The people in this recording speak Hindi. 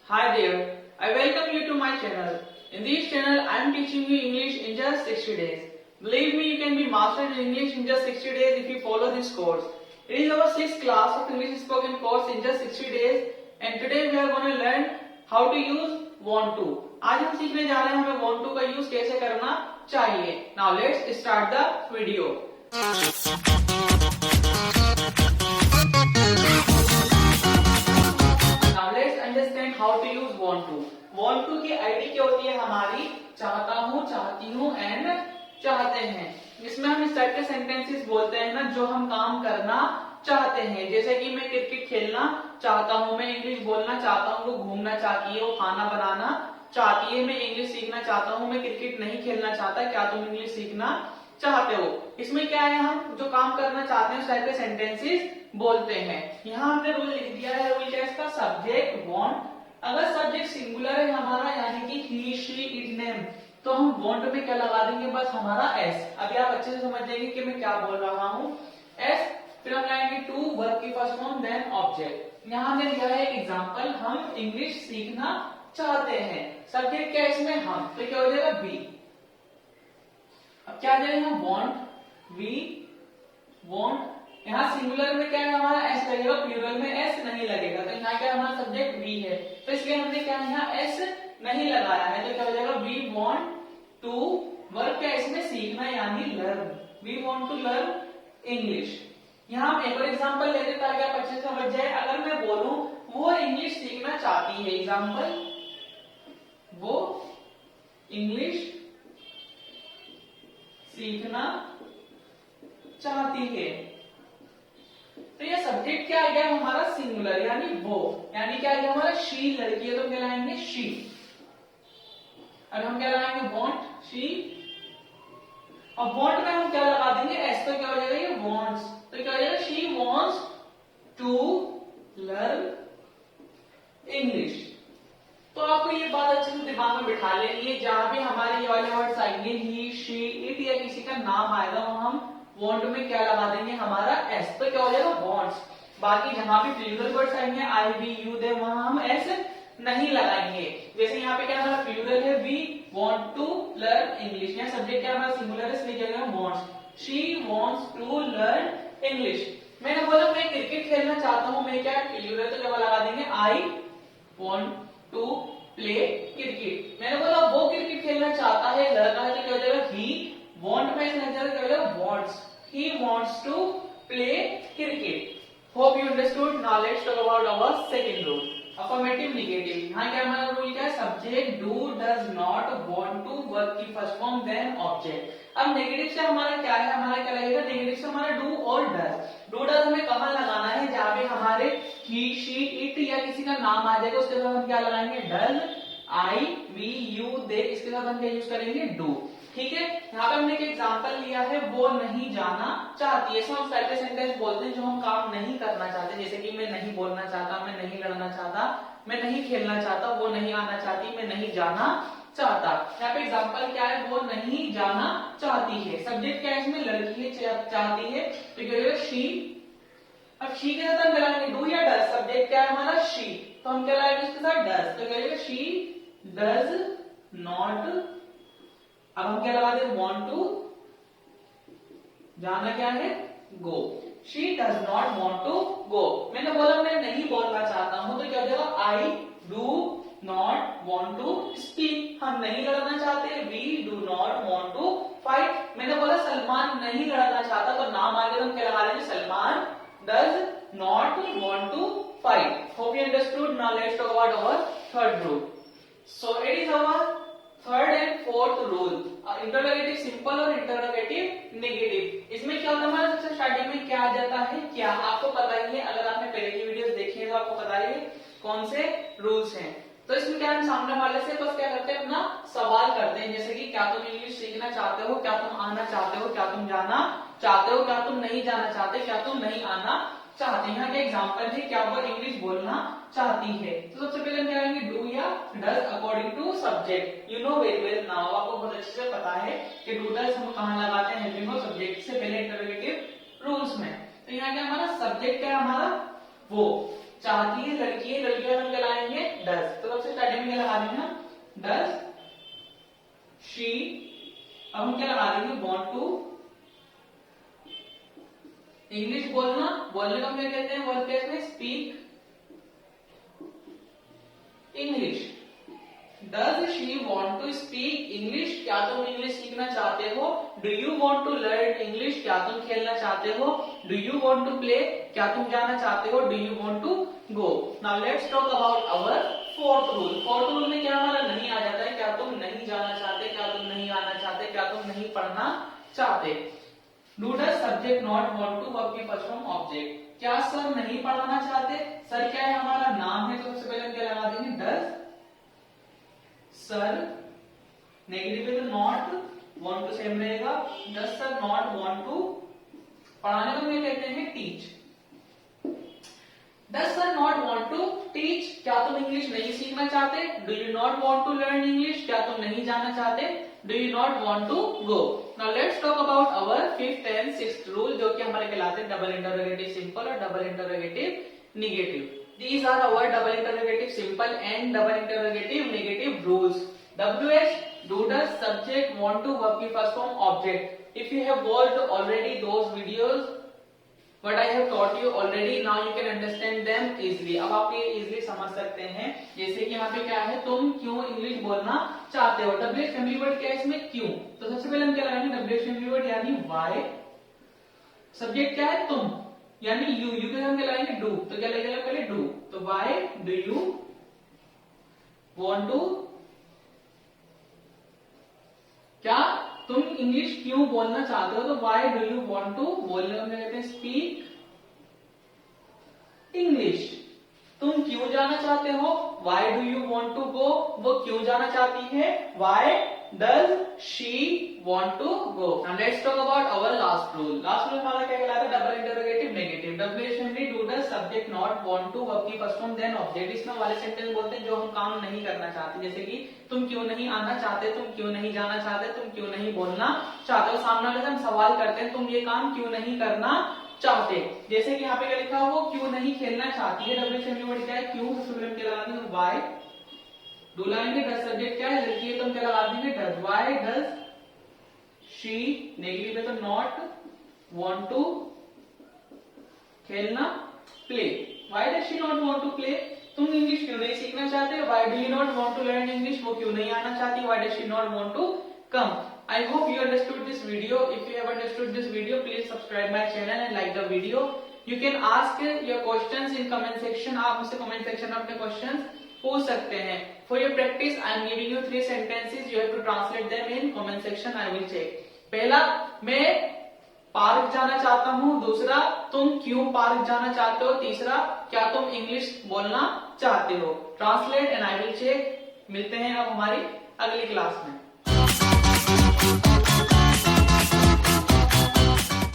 Hi there, I welcome you to my channel. In this channel, I am teaching you English in just 60 days. Believe me, you can be mastered in English in just 60 days if you follow this course. It is our 6th class of English spoken course in just 60 days and today we are going to learn how to use want to. आज हम सीखने जा रहे हैं हमें want to का यूज कैसे करना चाहिए. Now let's start the video. Understand how to use want to. Want to की आईडी क्या होती है हमारी चाहता हूँ, चाहती हूँ एंड चाहते हैं. इसमें हम इस टाइप के सेंटेंसेस बोलते हैं ना जो हम काम करना चाहते हैं. जैसे कि मैं क्रिकेट खेलना चाहता हूँ, मैं इंग्लिश बोलना चाहता हूँ, वो घूमना चाहती है, वो खाना बनाना चाहती है, मैं इंग्लिश सीखना चाहता हूँ, मैं क्रिकेट नहीं खेलना चाहता, क्या तुम इंग्लिश सीखना चाहते हो. इसमें क्या है, हम जो काम करना चाहते हैं उस टाइप के सेंटेंसेस बोलते हैं. यहाँ हमने रूल लिख दिया है. रूल क्या है इसका? Subject want. अगर सब्जेक्ट सिंगुलर है हमारा यानी कि ही शी इट नेम तो हम वांट में क्या लगा देंगे? बस हमारा एस. अभी आप अच्छे से समझ जाएंगे कि मैं क्या बोल रहा हूँ. एस, फिर हम लाएंगे टू, वर्ब की फर्स्ट फॉर्म, देन ऑब्जेक्ट. यहाँ हमने लिया है एग्जाम्पल, हम इंग्लिश सीखना चाहते हैं. सब्जेक्ट क्या है इसमें? हम. तो क्या हो जाएगा? बी. अब क्या आ जाएगा? Want, we want. यहाँ सिंगुलर में क्या है हमारा? एस लगेगा, प्लूरल में एस नहीं लगेगा. तो यहाँ क्या हमारा सब्जेक्ट वी है तो इसलिए हमने क्या यहाँ एस नहीं लगाया है. तो क्या हो जाएगा? We want to. वर्ब क्या इसमें? सीखना यानी learn. We want to learn English. यहाँ हम एक और एग्जाम्पल लेते हैं ताकि आप अच्छे से समझ जाए. अगर मैं बोलूं वो इंग्लिश सीखना चाहती है, एग्जाम्पल वो इंग्लिश सीखना चाहती है, तो ये सब्जेक्ट क्या आ गया हमारा? सिंगुलर यानी वो. यानी क्या आ गया हमारा? शी लड़की है तो क्या लाएंगे? शी. और हम क्या लगाएंगे? Want, she. और वांट में हम क्या लगा देंगे? एस. तो क्या हो जाएगा? ये वांट्स. तो क्या हो जाएगा? She wants to learn English. तो आपको ये बात अच्छे से दिमाग में बिठा लेनी है. जहां भी हमारे ये वाले वर्ड्स आएंगे ही, शी, इट या किसी का नाम आएगा हम वांट में क्या लगा देंगे? हमारा एस. तो क्या हो जाएगा? वांट्स. बाकी जहां भी प्लूरल वर्ड्स आएंगे आई, वी, यू, दे, वहां हम एस नहीं लगाएंगे. जैसे यहाँ पे क्या हमारा प्लूरल है? We want to learn English. यहाँ सब्जेक्ट क्या हमारा? सिंगुलर है इसलिए क्या होगा? Wants. She wants to learn English. मैंने बोला मैं क्रिकेट खेलना चाहता हूँ, मैं क्या प्लूरल तो क्या लगा देंगे? I want to play cricket. मैंने बोला वो क्रिकेट खेलना चाहता है, लड़का है, तो क्या हो जाएगा? ही. वांट में क्या हो जाएगा? Wants. He wants to play cricket. Hope you understood. Now let's talk about our second rule. Affirmative negative. यहाँ क्या हमारा रूल क्या है? Subject do, does not, want to, verb की फर्स्ट फॉर्म, देन ऑब्जेक्ट. अब नेगेटिव से हमारा क्या है? हमारा क्या लगेगा? नेगेटिव से हमारा do और does. Do does हमें कहाँ लगाना है? जहाँ पे हमारे he, she, it या किसी का नाम आ जाएगा उसके साथ हम क्या लगाएंगे? does, I, we, you, they. इसके साथ हम क्या यूज करेंगे? do. ठीक है. यहाँ पे हमने एक एग्जाम्पल लिया है, वो नहीं जाना चाहती है. इसमें हम टाइप के सेंटेंस बोलते हैं जो हम काम नहीं करना चाहते. जैसे कि मैं नहीं बोलना चाहता, मैं नहीं लड़ना चाहता, मैं नहीं खेलना चाहता, वो नहीं आना चाहती, मैं नहीं जाना चाहता. यहाँ पे एग्जाम्पल क्या है? वो नहीं जाना चाहती है. सब्जेक्ट क्या है इसमें? लड़की है, चाहती है, तो क्या होगा? शी. अब शी के साथ हम मिलाएंगे डू या डज. सब्जेक्ट क्या है हमारा? शी, तो हम क्या लाएंगे इसके साथ? डज. तो क्या होगा? She does not. अब हम क्या लगा दें? Want to. जाना क्या है? Go. She does not want to go. मैंने बोला मैं नहीं बोलना चाहता हूं, तो क्या हो जाएगा? I do not want to speak. हम नहीं लड़ना चाहते. We do not want to fight. मैंने बोला सलमान नहीं लड़ना चाहता, तो नाम आगे तो हम क्या लगा देंगे? Salman does not want to fight. Hope you understood. Now let's talk about our third rule. So it is our third and fourth rule. Interrogative simple और इंटरोगेटिव नेगेटिव. इसमें क्या होता है हमारा? सबसे स्टार्टिंग में क्या आ जाता है? क्या. आपको पता ही है, अगर आपने पहले की वीडियोस देखी है तो आपको पता ही है कौन से रूल्स हैं. तो इसमें क्या हम सामने वाले से बस क्या करते हैं? अपना सवाल करते हैं. जैसे कि क्या तुम इंग्लिश सीखना चाहते हो, क्या तुम आना चाहते हो, क्या तुम जाना चाहते हो, क्या तुम नहीं जाना चाहते, क्या तुम नहीं आना चाहते. यहाँ के एग्जाम्पल है क्या वो इंग्लिश बोलना चाहती है. तो सबसे पहले हम क्या करेंगे? डू या does according to subject. You know very well now. आपको बहुत अच्छे से पता है कि डू डज हम कहाँ लगाते हैं? हेल्पिंग ऑफ सब्जेक्ट से पहले इंटरोगेटिव रूल्स में. तो यहाँ क्या हमारा सब्जेक्ट क्या है? हमारा वो. चाहती है लड़की है, लड़की हम क्या लाएंगे? डज. तो लगा रहे हैं? डज शी, अब हम क्या लगा देंगे? Want to. इंग्लिश बोलना, बोलने को हम क्या कहते हैं वर्ब केस में? Speak English. Does she want to speak English, क्या तुम इंग्लिश सीखना चाहते हो? Do you want to learn English, क्या तुम खेलना चाहते हो? Do you want to play, क्या तुम जाना चाहते हो? Do you want to go. Now let's talk about our fourth rule. Fourth rule में क्या हमारा नहीं आ जाता है? क्या तुम नहीं जाना चाहते, क्या तुम नहीं आना चाहते, क्या तुम नहीं पढ़ना चाहते। Do does subject not want to verb की फर्स्ट फॉर्म ऑब्जेक्ट। क्या सर नहीं पढ़ाना चाहते? सर क्या है? हमारा नाम है, तो सबसे पहले हम क्या लगा देंगे? Does sir. नेगेटिव है तो नॉट, वांट टू सेम रहेगा। Does sir not want to, पढ़ाने को हम कहते हैं teach. Does sir not want to teach, क्या तुम इंग्लिश नहीं सीखना चाहते? Do you not want to learn English, क्या तुम नहीं जाना चाहते? Do you not want to go. Now let's talk about our fifth and sixth rule, जो कि हमारे कहलाते हैं डबल इंटरोगेटिव सिंपल और double interrogative negative. These are our double interrogative simple and double interrogative negative rules. WH, do does subject want to verb की first form object. If you have watched already those videos, what I have taught you already, now you can understand them easily. अब आप ये easily समझ सकते हैं। जैसे कि यहाँ पे क्या है? तुम क्यों इंग्लिश बोलना चाहते हो? WH फैमिली वर्ड क्या है इसमें? क्यों। तो सबसे पहले हम क्या लगाएंगे? WH फैमिली वर्ड यानी why। सब्जेक्ट क्या है? तुम, यानी यू। यू के हम क्या लगाएंगे? डू। तो क्या लगेगा पहले? डू। तो why do you want to, क्या तुम इंग्लिश क्यों बोलना चाहते हो? तो why do you want to, बोलने को कहते हैं स्पीक इंग्लिश। तुम क्यों जाना चाहते हो? Why do you want to go, वो क्यों जाना चाहती है? Why does she want to go. Now let's talk about our last rule. Last rule हमारा क्या कहलाता है? Double interrogative negative. WH family do does subject not want to verb की फर्स्ट फॉर्म देन ऑब्जेक्ट। इसमें वाले सेंटेंस बोलते हैं जो हम काम नहीं करना चाहते, जैसे कि तुम क्यों नहीं आना चाहते, तुम क्यों नहीं जाना चाहते, तुम क्यों नहीं बोलना चाहते हो। सामने वाले से हम सवाल करते हैं तुम ये काम क्यों नहीं करना चाहते। जैसे कि यहाँ पे क्या लिखा है? वो क्यों नहीं खेलना चाहती है। WH फैमिली वर्ड क्या है? क्यों। सबसे पहले हम क्या लगा देंगे? वाई। डू लगाएंगे, डज सब्जेक्ट क्या है? लड़की है तो हम क्या लगा देंगे? Does. Why does she, negative है तो नॉट, वांट टू खेलना, play. Why does she not want to play, तुम इंग्लिश क्यों नहीं सीखना चाहते? Why do you not want to learn English, वो क्यों नहीं आना चाहती? Why does she not want to come. I hope you understood this video. If you have understood this video, please subscribe my channel and like the video. You can ask your questions in comment section. आप मुझसे comment section में अपने questions पूछ सकते हैं। For your practice, I am giving you 3 sentences. You have to translate them in comment section. I will check. पहला, मैं पार्क जाना चाहता हूँ। दूसरा, तुम क्यों पार्क जाना चाहते हो। तीसरा, क्या तुम इंग्लिश बोलना चाहते हो। Translate and I will check. मिलते हैं अब हमारी अगली क्लास में।